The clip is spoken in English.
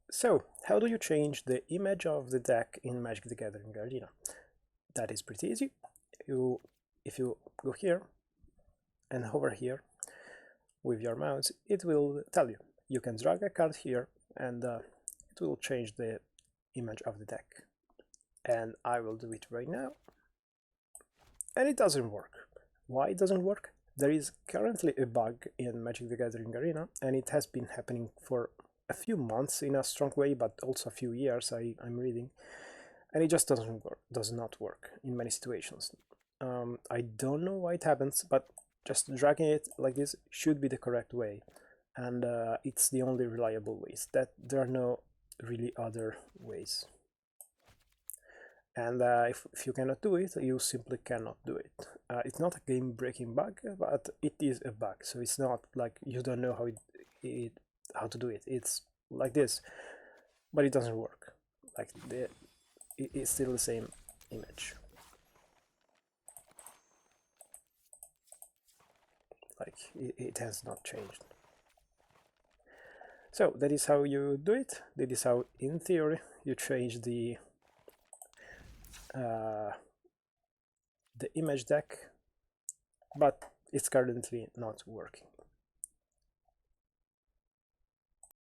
So, how do you change the image of the deck in Magic the Gathering Arena? That is pretty easy. If you go here and hover here with your mouse, it will tell you. You can drag a card here and it will change the image of the deck. And I will do it right now. And it doesn't work. Why it doesn't work? There is currently a bug in Magic the Gathering Arena, and it has been happening for a few months in a strong way, but also a few years, I'm reading, and it just does not work in many situations. I don't know why it happens, but just dragging it like this should be the correct way, and it's the only reliable ways. That there are no really other ways. And if you cannot do it, you simply cannot do it. It's not a game-breaking bug, but it is a bug. So it's not like you don't know how to do it. It's like this, but it doesn't work. Like it's still the same image. Like it has not changed. So that is how you do it. That is how, in theory, you change uh, the image deck, but it's currently not working.